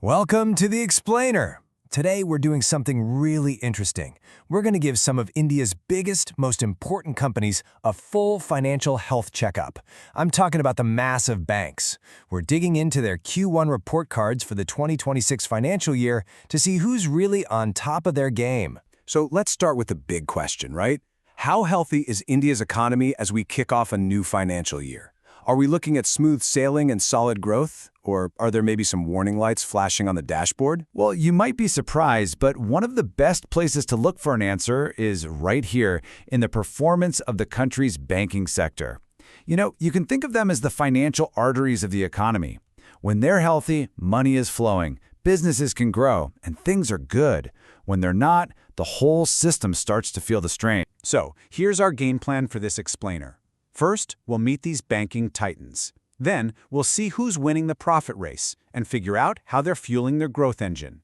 Welcome to The Explainer. Today we're doing something really interesting. We're going to give some of India's biggest, most important companies a full financial health checkup. I'm talking about the massive banks. We're digging into their Q1 report cards for the 2026 financial year to see who's really on top of their game. So let's start with the big question, right? How healthy is India's economy as we kick off a new financial year? Are we looking at smooth sailing and solid growth? Or are there maybe some warning lights flashing on the dashboard? Well, you might be surprised, but one of the best places to look for an answer is right here in the performance of the country's banking sector. You can think of them as the financial arteries of the economy. When they're healthy, money is flowing, businesses can grow, and things are good. When they're not, the whole system starts to feel the strain. So here's our game plan for this explainer. First, we'll meet these banking titans. Then, we'll see who's winning the profit race and figure out how they're fueling their growth engine.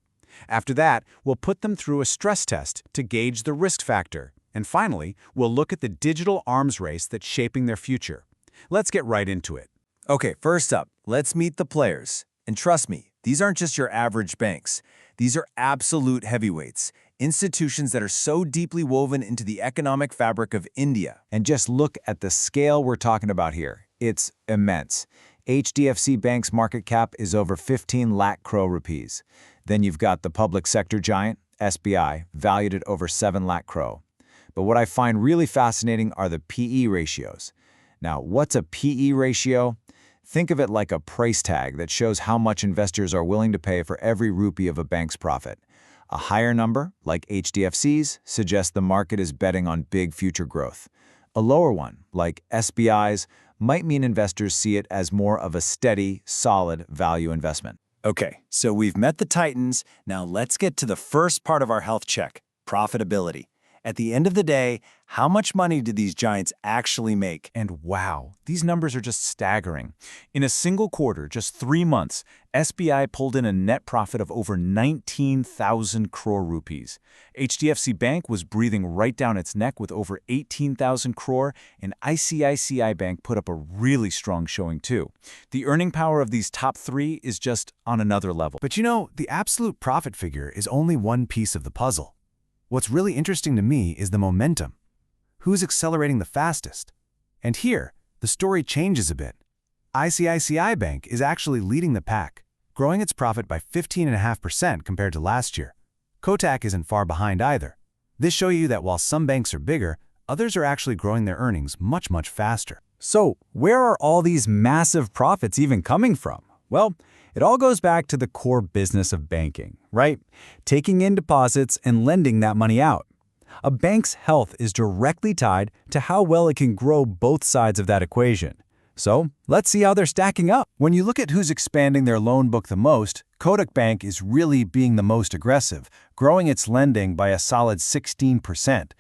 After that, we'll put them through a stress test to gauge the risk factor. And finally, we'll look at the digital arms race that's shaping their future. Let's get right into it. Okay, first up, let's meet the players. And trust me, these aren't just your average banks. These are absolute heavyweights, institutions that are so deeply woven into the economic fabric of India. And just look at the scale we're talking about here. It's immense. HDFC Bank's market cap is over 15 lakh crore rupees. Then you've got the public sector giant, SBI, valued at over 7 lakh crore. But what I find really fascinating are the PE ratios. Now, what's a PE ratio? Think of it like a price tag that shows how much investors are willing to pay for every rupee of a bank's profit. A higher number, like HDFC's, suggests the market is betting on big future growth. A lower one, like SBI's, might mean investors see it as more of a steady, solid value investment. Okay, so we've met the titans. Now let's get to the first part of our health check, profitability. At the end of the day, how much money do these giants actually make? And wow, these numbers are just staggering. In a single quarter, just 3 months, SBI pulled in a net profit of over 19,000 crore rupees. HDFC Bank was breathing right down its neck with over 18,000 crore, and ICICI Bank put up a really strong showing too. The earning power of these top three is just on another level. But the absolute profit figure is only one piece of the puzzle. What's really interesting to me is the momentum. Who's accelerating the fastest? And here, the story changes a bit. ICICI Bank is actually leading the pack, growing its profit by 15.5% compared to last year. Kotak isn't far behind either. This shows you that while some banks are bigger, others are actually growing their earnings much, much faster. So, where are all these massive profits even coming from? Well, it all goes back to the core business of banking, right? Taking in deposits and lending that money out. A bank's health is directly tied to how well it can grow both sides of that equation. So, let's see how they're stacking up. When you look at who's expanding their loan book the most, Kotak Bank is really being the most aggressive, growing its lending by a solid 16%.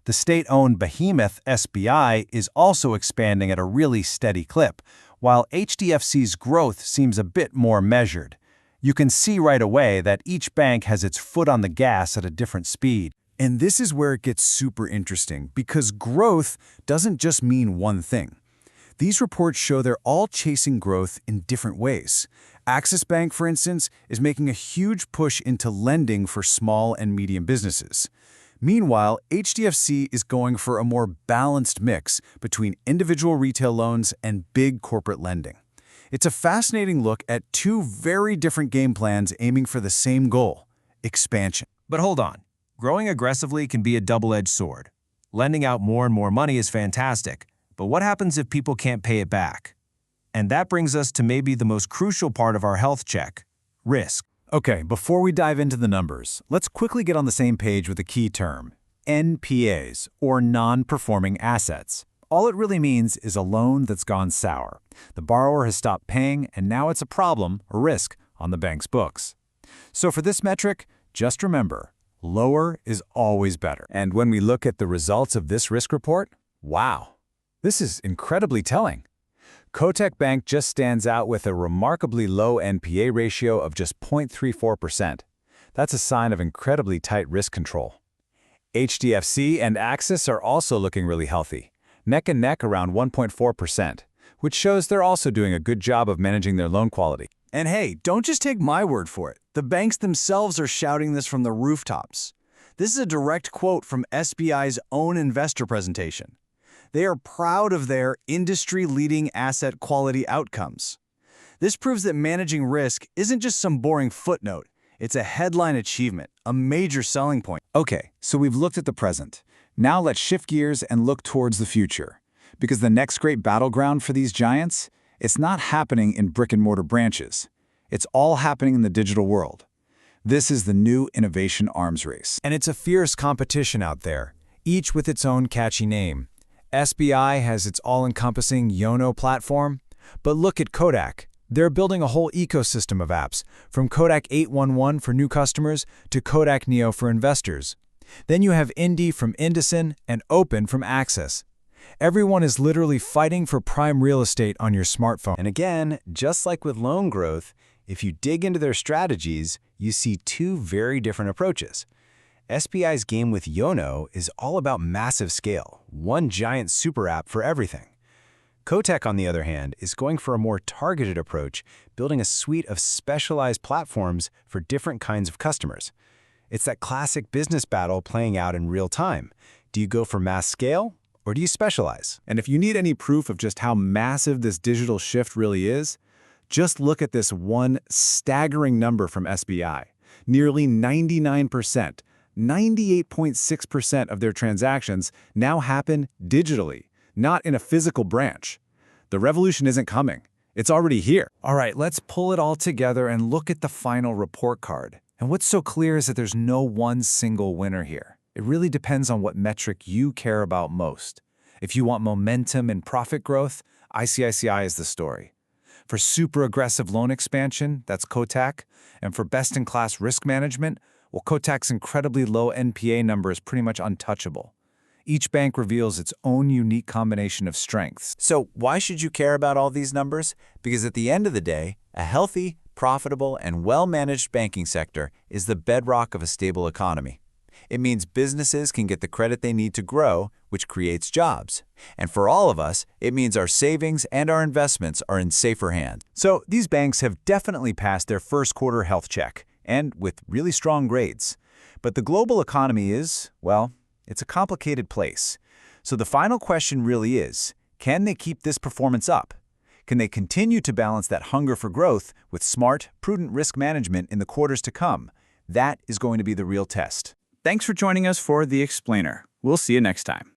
The state-owned behemoth SBI is also expanding at a really steady clip, while HDFC's growth seems a bit more measured. You can see right away that each bank has its foot on the gas at a different speed. And this is where it gets super interesting, because growth doesn't just mean one thing. These reports show they're all chasing growth in different ways. Axis Bank, for instance, is making a huge push into lending for small and medium businesses. Meanwhile, HDFC is going for a more balanced mix between individual retail loans and big corporate lending. It's a fascinating look at two very different game plans aiming for the same goal: expansion. But hold on. Growing aggressively can be a double-edged sword. Lending out more and more money is fantastic, but what happens if people can't pay it back? And that brings us to maybe the most crucial part of our health check: risk. Okay, before we dive into the numbers, let's quickly get on the same page with a key term: NPAs, or non-performing assets. All it really means is a loan that's gone sour. The borrower has stopped paying, and now it's a problem, or risk, on the bank's books. So for this metric, just remember, lower is always better. And when we look at the results of this risk report, wow, this is incredibly telling. Kotak Bank just stands out with a remarkably low NPA ratio of just 0.34%. That's a sign of incredibly tight risk control. HDFC and Axis are also looking really healthy, neck and neck around 1.4%, which shows they're also doing a good job of managing their loan quality. And hey, don't just take my word for it. The banks themselves are shouting this from the rooftops. This is a direct quote from SBI's own investor presentation. They are proud of their industry-leading asset quality outcomes. This proves that managing risk isn't just some boring footnote. It's a headline achievement, a major selling point. Okay, so we've looked at the present. Now let's shift gears and look towards the future. Because the next great battleground for these giants, it's not happening in brick-and-mortar branches. It's all happening in the digital world. This is the new innovation arms race. And it's a fierce competition out there, each with its own catchy name. SBI has its all-encompassing YONO platform, but look at Kodak. They're building a whole ecosystem of apps, from Kodak 811 for new customers to Kodak Neo for investors. Then you have Indie from Indocin and Open from Access. Everyone is literally fighting for prime real estate on your smartphone. And again, just like with loan growth, if you dig into their strategies, you see two very different approaches. SBI's game with YONO is all about massive scale, one giant super app for everything. Kotak, on the other hand, is going for a more targeted approach, building a suite of specialized platforms for different kinds of customers. It's that classic business battle playing out in real time. Do you go for mass scale, or do you specialize? And if you need any proof of just how massive this digital shift really is, just look at this one staggering number from SBI. Nearly 99%, 98.6% of their transactions now happen digitally, not in a physical branch. The revolution isn't coming. It's already here. All right, let's pull it all together and look at the final report card. And what's so clear is that there's no one single winner here. It really depends on what metric you care about most. If you want momentum and profit growth, ICICI is the story. For super aggressive loan expansion, that's Kotak. And for best-in-class risk management, well, Kotak's incredibly low NPA number is pretty much untouchable. Each bank reveals its own unique combination of strengths. So why should you care about all these numbers? Because at the end of the day, a healthy, profitable, and well-managed banking sector is the bedrock of a stable economy. It means businesses can get the credit they need to grow, which creates jobs. And for all of us, it means our savings and our investments are in safer hands. So these banks have definitely passed their first quarter health check, and with really strong grades. But the global economy is, well, it's a complicated place. So the final question really is, can they keep this performance up? Can they continue to balance that hunger for growth with smart, prudent risk management in the quarters to come? That is going to be the real test. Thanks for joining us for The Explainer. We'll see you next time.